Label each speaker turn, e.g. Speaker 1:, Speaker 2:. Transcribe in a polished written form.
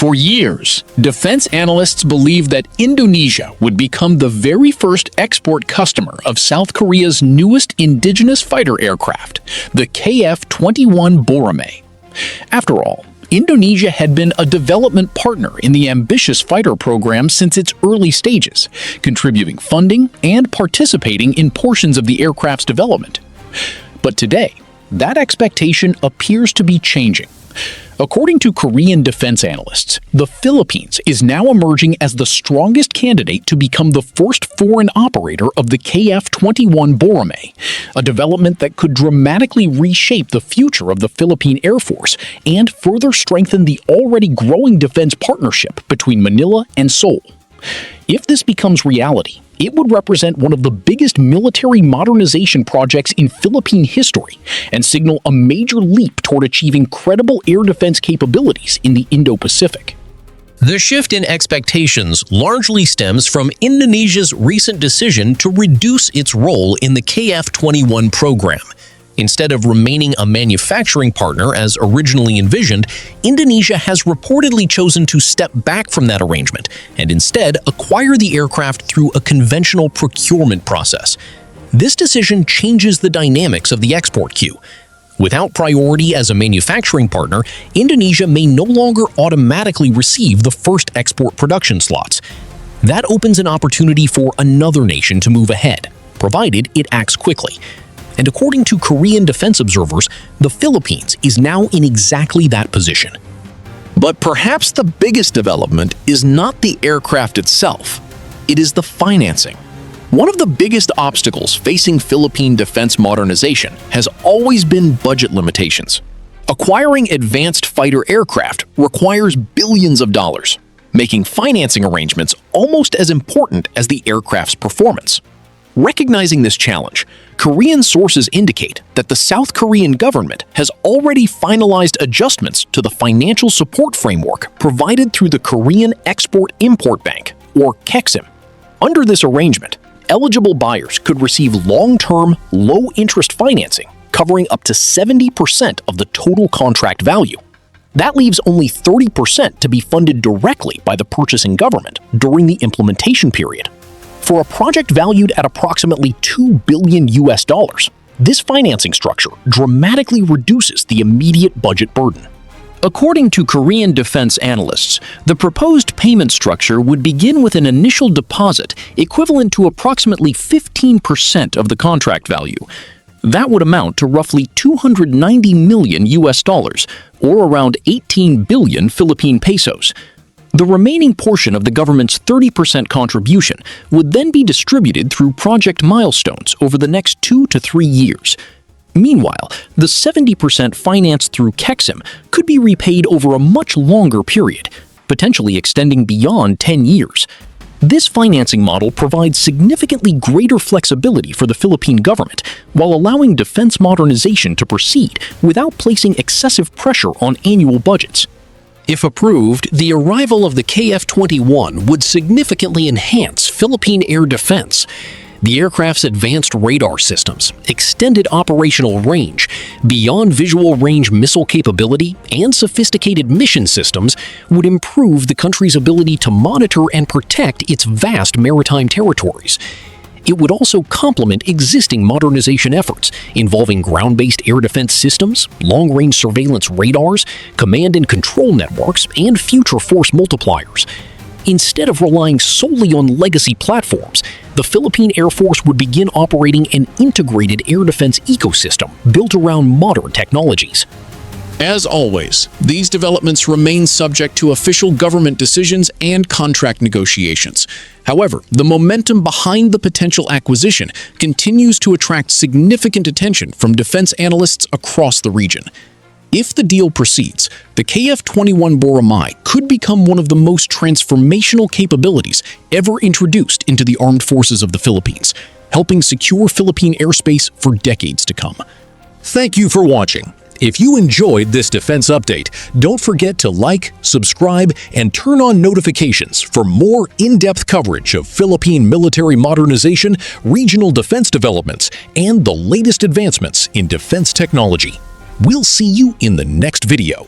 Speaker 1: For years, defense analysts believed that Indonesia would become the very first export customer of South Korea's newest indigenous fighter aircraft, the KF-21 Boramae. After all, Indonesia had been a development partner in the ambitious fighter program since its early stages, contributing funding and participating in portions of the aircraft's development. But today, that expectation appears to be changing. According to Korean defense analysts, the Philippines is now emerging as the strongest candidate to become the first foreign operator of the KF-21 Boramae, a development that could dramatically reshape the future of the Philippine Air Force and further strengthen the already growing defense partnership between Manila and Seoul. If this becomes reality, it would represent one of the biggest military modernization projects in Philippine history and signal a major leap toward achieving credible air defense capabilities in the Indo-Pacific.
Speaker 2: The shift in expectations largely stems from Indonesia's recent decision to reduce its role in the KF-21 program. Instead of remaining a manufacturing partner as originally envisioned, Indonesia has reportedly chosen to step back from that arrangement and instead acquire the aircraft through a conventional procurement process. This decision changes the dynamics of the export queue. Without priority as a manufacturing partner, Indonesia may no longer automatically receive the first export production slots. That opens an opportunity for another nation to move ahead, provided it acts quickly. And according to Korean defense observers, the Philippines is now in exactly that position.
Speaker 3: But perhaps the biggest development is not the aircraft itself. It is the financing. One of the biggest obstacles facing Philippine defense modernization has always been budget limitations. Acquiring advanced fighter aircraft requires billions of dollars, making financing arrangements almost as important as the aircraft's performance. Recognizing this challenge, Korean sources indicate that the South Korean government has already finalized adjustments to the financial support framework provided through the Korean Export-Import Bank, or KEXIM. Under this arrangement, eligible buyers could receive long-term, low-interest financing covering up to 70% of the total contract value. That leaves only 30% to be funded directly by the purchasing government during the implementation period. For a project valued at approximately $2 billion, this financing structure dramatically reduces the immediate budget burden. According to Korean defense analysts, the proposed payment structure would begin with an initial deposit equivalent to approximately 15% of the contract value. That would amount to roughly $290 million, or around 18 billion Philippine pesos. The remaining portion of the government's 30% contribution would then be distributed through project milestones over the next 2 to 3 years. Meanwhile, the 70% financed through KEXIM could be repaid over a much longer period, potentially extending beyond 10 years. This financing model provides significantly greater flexibility for the Philippine government while allowing defense modernization to proceed without placing excessive pressure on annual budgets. If approved, the arrival of the KF-21 would significantly enhance Philippine air defense. The aircraft's advanced radar systems, extended operational range, beyond visual range missile capability, and sophisticated mission systems would improve the country's ability to monitor and protect its vast maritime territories. It would also complement existing modernization efforts involving ground-based air defense systems, long-range surveillance radars, command and control networks, and future force multipliers. Instead of relying solely on legacy platforms, the Philippine Air Force would begin operating an integrated air defense ecosystem built around modern technologies.
Speaker 1: As always, these developments remain subject to official government decisions and contract negotiations. However, the momentum behind the potential acquisition continues to attract significant attention from defense analysts across the region. If the deal proceeds, the KF-21 Boramae could become one of the most transformational capabilities ever introduced into the armed forces of the Philippines, helping secure Philippine airspace for decades to come.
Speaker 4: Thank you for watching. If you enjoyed this defense update, don't forget to like, subscribe, and turn on notifications for more in-depth coverage of Philippine military modernization, regional defense developments, and the latest advancements in defense technology. We'll see you in the next video.